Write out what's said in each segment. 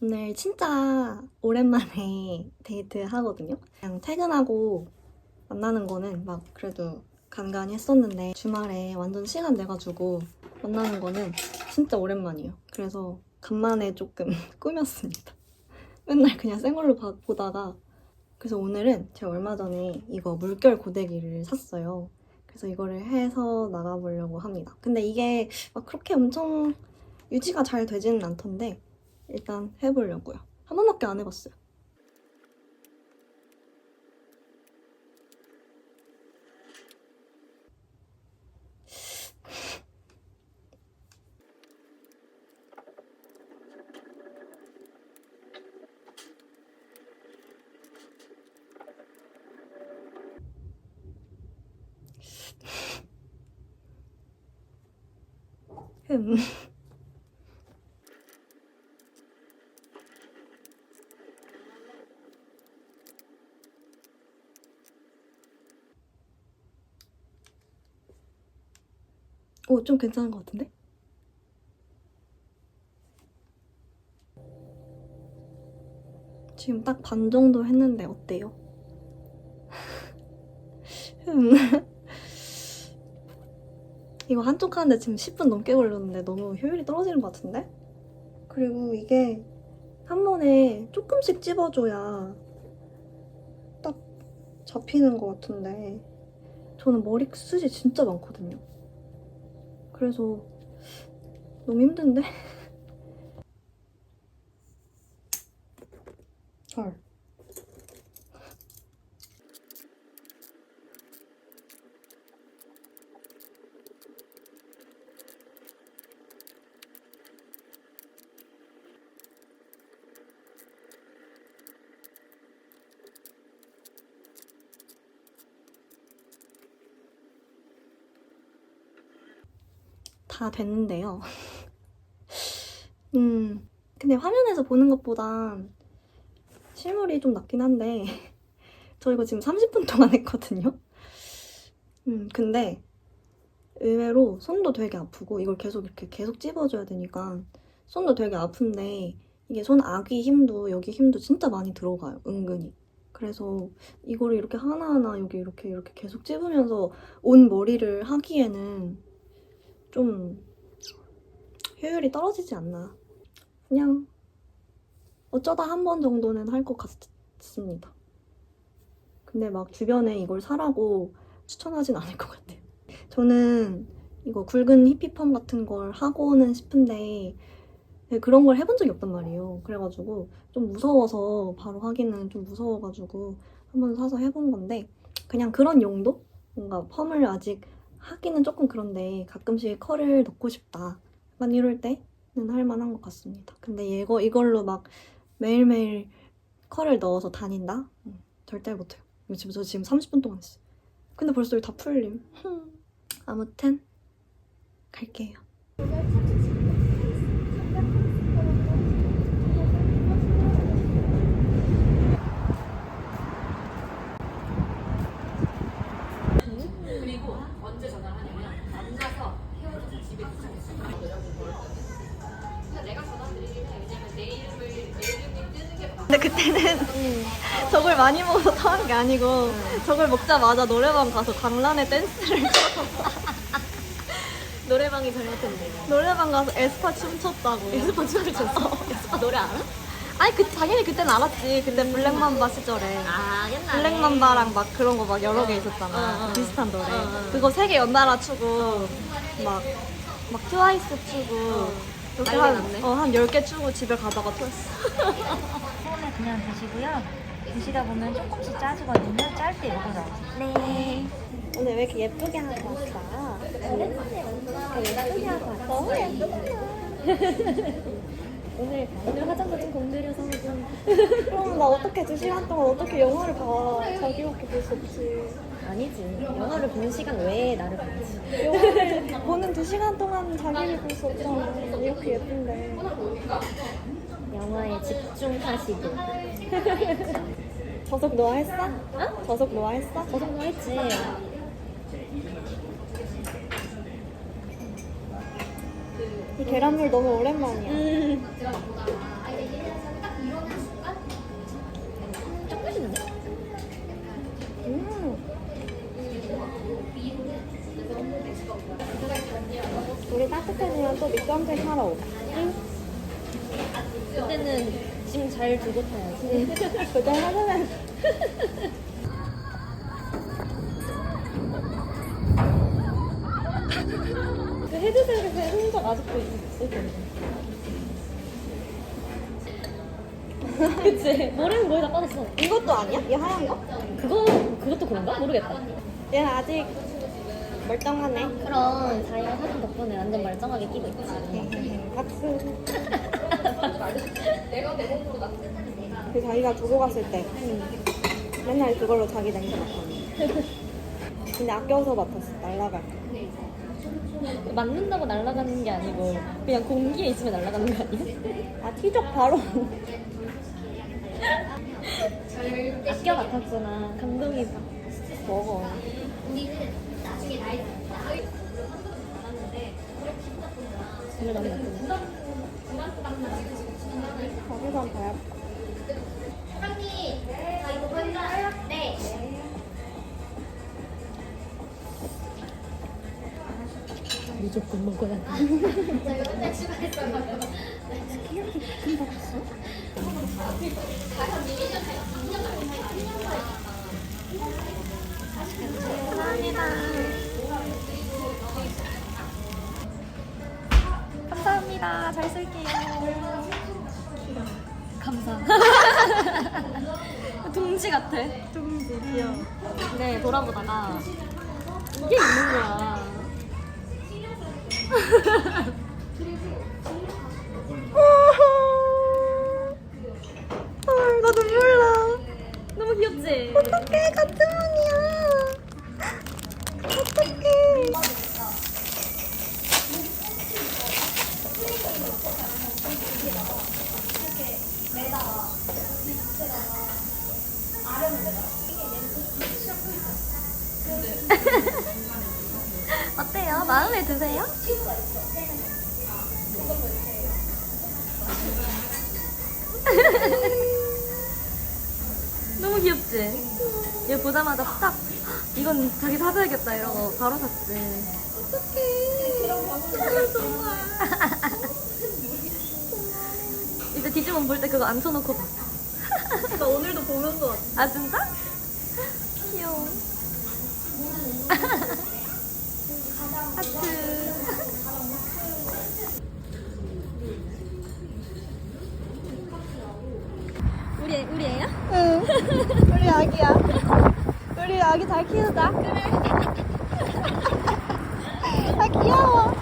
오늘 진짜 오랜만에 데이트 하거든요. 그냥 퇴근하고 만나는 거는 막 그래도 간간히 했었는데 주말에 완전 시간 내가지고 만나는 거는 진짜 오랜만이에요. 그래서 간만에 조금 꾸몄습니다. 맨날 그냥 생얼로 보다가 그래서 오늘은 제가 얼마 전에 이거 물결 고데기를 샀어요. 그래서 이거를 해서 나가보려고 합니다. 근데 이게 막 그렇게 엄청 유지가 잘 되지는 않던데 일단 해보려고요. 한 번밖에 안 해봤어요. 흠. 오, 좀 괜찮은 것 같은데? 지금 딱 반 정도 했는데 어때요? 이거 한쪽 하는데 지금 10분 넘게 걸렸는데 너무 효율이 떨어지는 것 같은데? 그리고 이게 한 번에 조금씩 찝어줘야 딱 잡히는 것 같은데 저는 머리숱이 진짜 많거든요. 그래서 너무 힘든데? 헐. 다 됐는데요. 근데 화면에서 보는 것보단 실물이 좀 낫긴 한데 저 이거 지금 30분 동안 했거든요. 근데 의외로 손도 되게 아프고 이걸 계속 이렇게 계속 찝어줘야 되니까 손도 되게 아픈데 이게 손 아귀 힘도 여기 힘도 진짜 많이 들어가요, 은근히. 그래서 이거를 이렇게 하나하나 여기 이렇게 계속 찝으면서 온 머리를 하기에는 좀 효율이 떨어지지 않나. 그냥 어쩌다 한 번 정도는 할 것 같습니다. 근데 막 주변에 이걸 사라고 추천하진 않을 것 같아요. 저는 이거 굵은 히피펌 같은 걸 하고는 싶은데 그런 걸 해본 적이 없단 말이에요. 그래가지고 좀 무서워서 바로 하기는 좀 무서워가지고 한번 사서 해본 건데 그냥 그런 용도? 뭔가 펌을 아직 하기는 조금 그런데 가끔씩 컬을 넣고 싶다. 약간 이럴 때는 할 만한 것 같습니다. 근데 이걸로 막 매일매일 컬을 넣어서 다닌다? 절대 못해요. 저 지금 30분 동안 했어요. 근데 벌써 여기 다 풀림. 아무튼 갈게요. 그리고 언제 전화를 하냐면 만나서 헤어져서 집에 도착했어요. 내가 전화드리긴 해. 왜냐면 내 이름이 뜨는 게 더. 근데 그때는 저걸 많이 먹어서 토한 게 아니고 저걸 먹자마자 노래방 가서 강란의 댄스를 노래방이 잘못했네. 노래방 가서 에스파 춤췄다고. 에스파 춤을 췄어? 에스파 노래 알아? 아니 당연히 그때는 알았지. 그때 블랙맘바 시절에 아 옛날에. 블랙맘바랑 막 그런 거 막 여러 개 있었잖아. 비슷한 노래. 그거 3개 연달아 추고 막 트와이스 추고 이렇게 난리 났네. 한 10개 추고 집에 가다가 토했어. 처음에 그냥 드시고요. 드시다 보면 조금씩 짜지거든요. 짤 때 이거 넣으세요. 네. 오늘 왜 이렇게 예쁘게 하고 왔어? 오랜만에 예쁘게 하고 왔어. 너무 예쁘구나. 오늘 화장도 좀 공들여서 좀. 그럼 나 어떻게 2시간 동안 어떻게 영화를 봐? 자기밖에 볼 수 없지. 아니지. 영화를 보는 시간 외에 나를 보지. 영화를 보는 2시간 동안 자기를 볼 수 없잖아. 이렇게 예쁜데. 영화에 집중하시고. 저속 노아 했어? 어? 저속 노아 했어? 저 정도 했지. 이 계란물 너무 오랜만이야. 조금 맛있는데? 우리 따뜻해지면 또 밑점색 하러 오자. 그때는 짐 잘 두고 타야지. 그때 하늘에 그 헤드셋의 흔적 아직도 있을 텐데. 그치? 머리는 거의 다 빠졌어. 이것도 아니야? 이 하얀 거? 그것도 그런가? 모르겠다. 얘는 아직 멀쩡하네. 그럼 자기가 사진 덕분에 완전 멀쩡하게 끼고 있지. 박수. 그 자기가 두고 갔을 때 맨날 그걸로 자기 냄새 맡았는데 근데 아껴서 맡았어. 날라갈 때. 맞는다고 날아가는 게 아니고 그냥 공기에 있으면 날아가는 거 아니야? 아 티적 바로. 아껴 맡았구나. 감동이 먹어. 정말 마음에 났구나. 거기서 한번 봐야. 무조건 먹어야 돼. 감사합니다. 잘 쓸게요. 감사. 둥지 같아. 둥지 귀여워. 근데 돌아보다가 이게 있는 거야. 헐, 나 눈물 나. 너무 귀엽지? 어떡해, 같은 문이야. 어떡해. 어때요? 마음에 드세요? 너무 귀엽지? 얘 보자마자 딱 이건 자기 사줘야겠다 이러고 바로 샀지. 이제 디지몬 볼 때 그거 앉혀놓고 봐. 나 오늘도 보면서 왔어. 아 진짜? 귀여워. 하트. 우리 애야? 응. 우리 아기야. 우리 아기 잘 키우자. 그래. 아, 귀여워.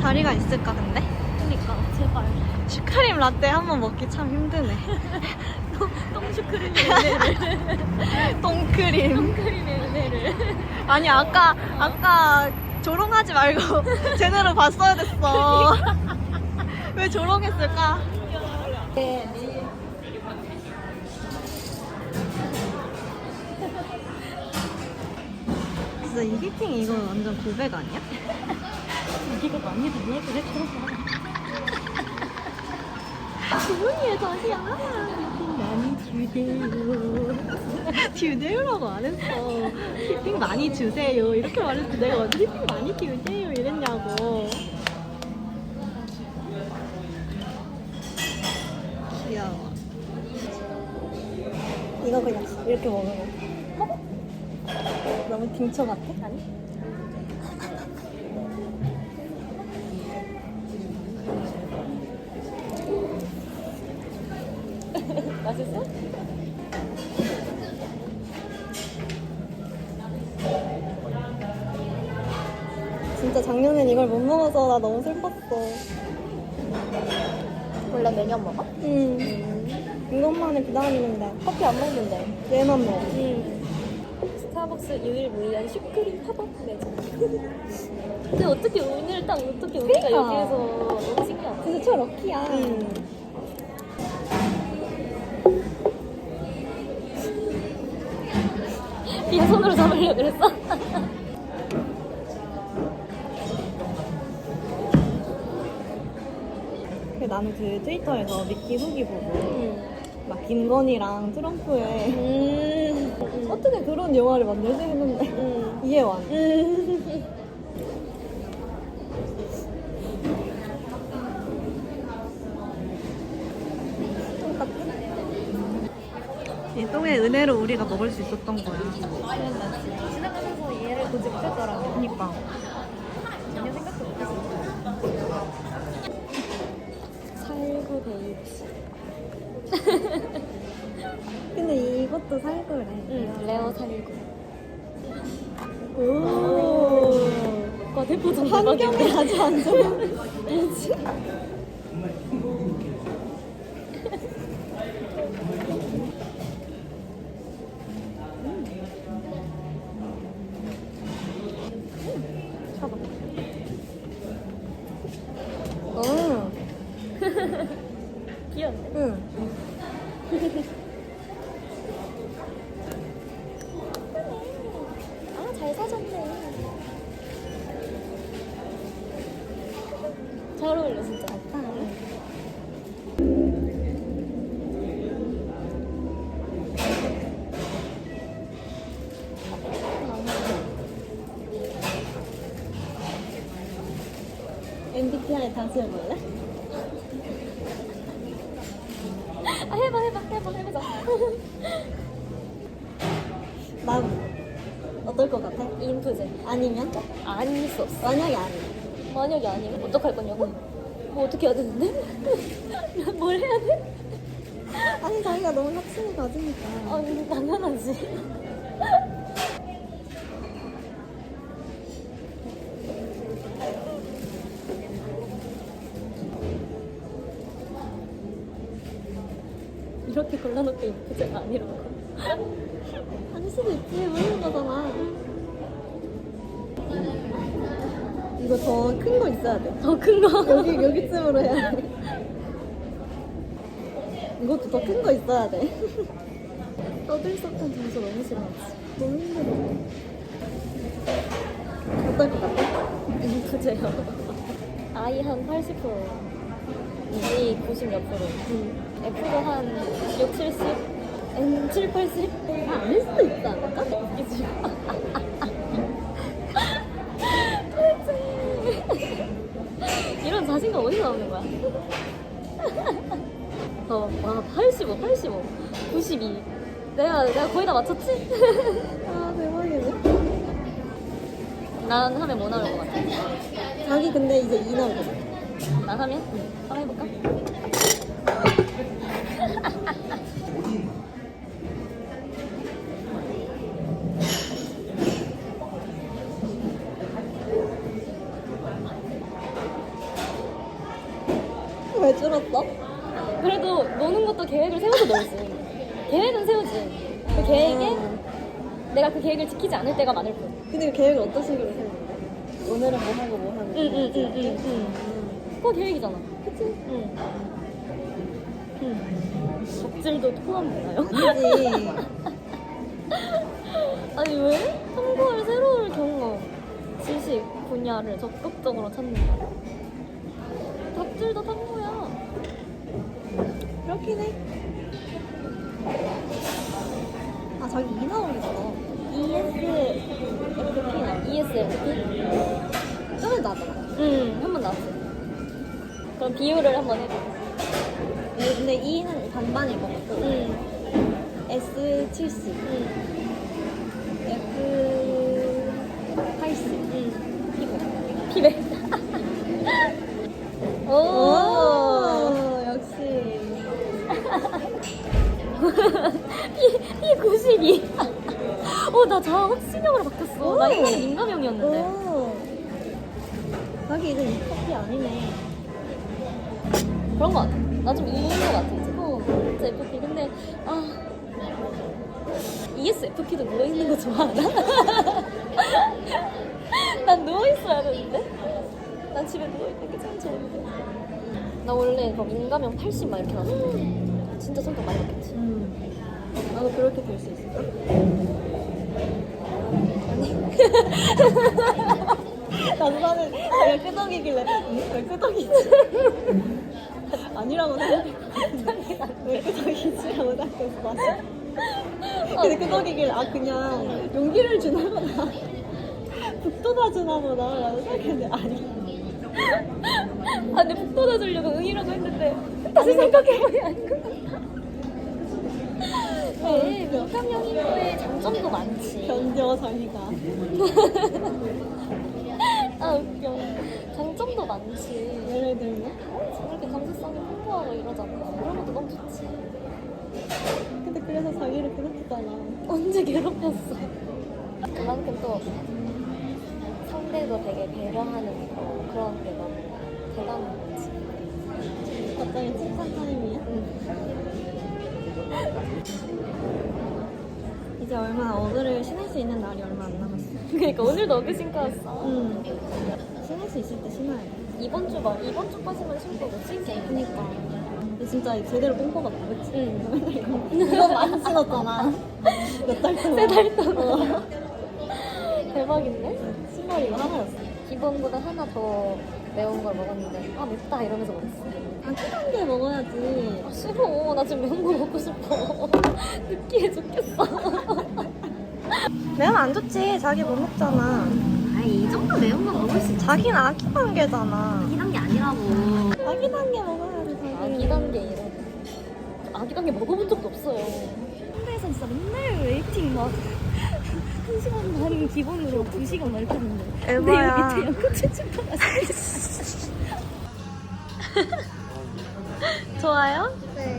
자리가 있을까, 근데? 그니까 제발. 슈크림 라떼 한 번 먹기 참 힘드네. 똥슈크림의 은혜를. 똥크림. 똥크림의 은혜를. 아니, 아까 조롱하지 말고 제대로 봤어야 됐어. 왜 조롱했을까? 진짜 이 휘핑 이거 완전 고백 아니야? 이거 많이 듣네 그래 주문이에 다시야. 많이 주세요. 주세요라고 안 했어. 휘핑 많이 주세요. 이렇게 말했지. 내가 언제 휘핑 많이 주세요 이랬냐고. 귀여워. 이거 그냥 이렇게 먹는 거. 너무 딩처 같아? 아니? 맛있어? 진짜 작년엔 이걸 못 먹어서 나 너무 슬펐어. 원래 매년 먹어? 이것만을 기다리는데 커피 안 먹는데. 얘만 먹어. 스타벅스 유일무이한 슈크림 팝업 매장. 근데 어떻게 오늘 딱 어떻게 우리가 그러니까. 여기에서 너무 신기하다. 진짜 저 럭키야. 빈손으로 잡으려고 그랬어? 나는 그 트위터에서 미키 후기 보고 막 김건희랑 트럼프의 어떻게 그런 영화를 만들지 했는데 이해 완. 이 똥의 은혜로 우리가 먹을 수 있었던 거야. 지나가면서 얘를 보지 못했더라고. 그러니까. 전혀 생각도 못했어. 살구 베이비. 근데 이것도 살구래. 레어 살구. 오. 과대포장 환경에 아주 안 좋은. 뭐지? 응. 귀엽네. 응. 아, 잘 사줬네. 잘 어울려, 진짜. MBTI 다시 해볼래? 아, 해보자. 나 어떨 것 같아? 인프제. 아니면? 아닐 수 없어. 만약에 아니면? 만약에 아니면 어떡할 거냐고? 뭐 어떻게 해야 되는데? 뭘 해야 돼? 아니 자기가 너무 확신을 가지니까. 아, 당연하지. 이렇게 골라놓고 인프제가 아니라고. 아닐 수도 있지. 모르는 거잖아. 이거 더 큰 거 있어야 돼. 더 큰 거. 여기쯤으로 해야 돼. 이것도 더 큰 거 있어야 돼. 떠들썩한 점수 너무 싫어하지. 너무 힘들어. 어떨 것 같아? 인프제요. I 한 80%. E 90몇 프로. F도 한 6, 70? N 7, 80? 아닐 수도 있지 않을까? 웃기지? 이런 자신감 어디서 나오는 거야? 와, 85, 92. 내가 거의 다 맞췄지? 아 대박이네. 난 하면 뭐 나올 것 같아? 자기 근데 이제 2 나오거든. 난 하면? 한번 해볼까? 왜 줄었어? 그래도 노는 것도 계획을 세워서 놀지. 계획은 세우지. 그 계획에 내가 그 계획을 지키지 않을 때가 많을 뿐. 근데 그 계획을 어떤 식으로 세우는데? 오늘은 뭐 하고 뭐 하고. 응. 그거 계획이잖아. 그치? 응. 덕질도 포함되나요? 아니지. 아니 왜? 탐구할 새로운 경험, 지식, 분야를 적극적으로 찾는다. 덕질도 탐구야. 그렇긴 해. 아 자기 2 나오겠어. ESFP? 좀 나잖아. 응, 한 번 나왔지. 그럼 비율을 한번 해줘. 근데 2는 반반일 것 같고. 응. S 70, 응. F 80. 응. 피백. 오. 오 역시. 피 92. 나 자아 확신형으로 바뀌었어. 나 옛날에 민감형이었는데. 오. 자기 이제 이 커피 아니네. 그런 거 같아. 나 좀 이인 거 같아, 이제. 진짜 FP. 근데, ESFP도 누워있는 거 좋아하나? 난 누워있어야 되는데? 난 집에 누워있는 게 참 좋은데. 나 원래 막 민감형 80 막 이렇게 나왔어. 진짜 성격 많이 바뀌었지. 나도 그렇게 될 수 있을까? 나도 나는 내가 끄덕이길래 왜 끄덕이지? 아니라고 생각했거든요. 왜 끄덕이지라고 생각해서 맞아. 근데 끄덕이길 그냥 용기를 주나 보다. 북돋아 주나 보다 라고 생각했는데 아니. 근데 푹 돋아주려고 응이라고 했는데 다시 생각해보니 아닌 것 같아. 네, 민감형인거에 장점도 많지. 견뎌 자기가. 웃겨. 장점도 많지. 예를 들면? 저렇게 감수성이 풍부하고 이러잖아. 그런 것도 너무 좋지. 근데 그래서 자기를 괴롭히잖아. 언제 괴롭혔어? 그만큼 또 상대도 되게 배려하는 그런 게 너무 대단한 거지. 갑자기 칭찬 타임이야? 이제 얼마 어그를 신을 수 있는 날이 얼마 안 남았어. 그러니까 오늘도 어그 신고 왔어. 신을 수 있을 때 신어야 돼. 이번 주까지만 신고 며칠 게 그니까. 근데 진짜 제대로 뽕 뽑았다, 그치? 응. 이거 많이 신었잖아. 몇 달 동안. 3달 동안. 대박인데? 신발이 이거 하나였어. 기본보다 하나 더 매운 걸 먹었는데 맵다 이러면서 먹었어. 끼단 게 먹어야지. 싫어. 나 지금 매운 거 먹고 싶어. 느끼해 죽겠어. 매운 안 좋지. 자기 못 먹잖아. 아니 이 정도 매운 거 먹을 수 있지. 자기는 아기 단계잖아. 아기 단계 아니라고. 아기 단계 먹어야지, 자기. 아기 단계 이래. 아기 단계 먹어본 적도 없어요. 홍대에서 진짜 맨날 웨이팅 막 1시간 반 기본으로 막 2시간 막 이렇게 하는데 에바야. 근데 여기 양꼬치 찜닭 좋아요? 네.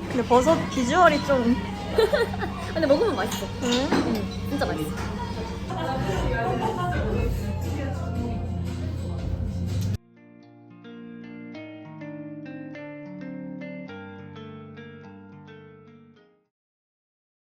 근데 버섯 비주얼이 좀. 근데 먹으면 맛있어. 응? 진짜 맛있어.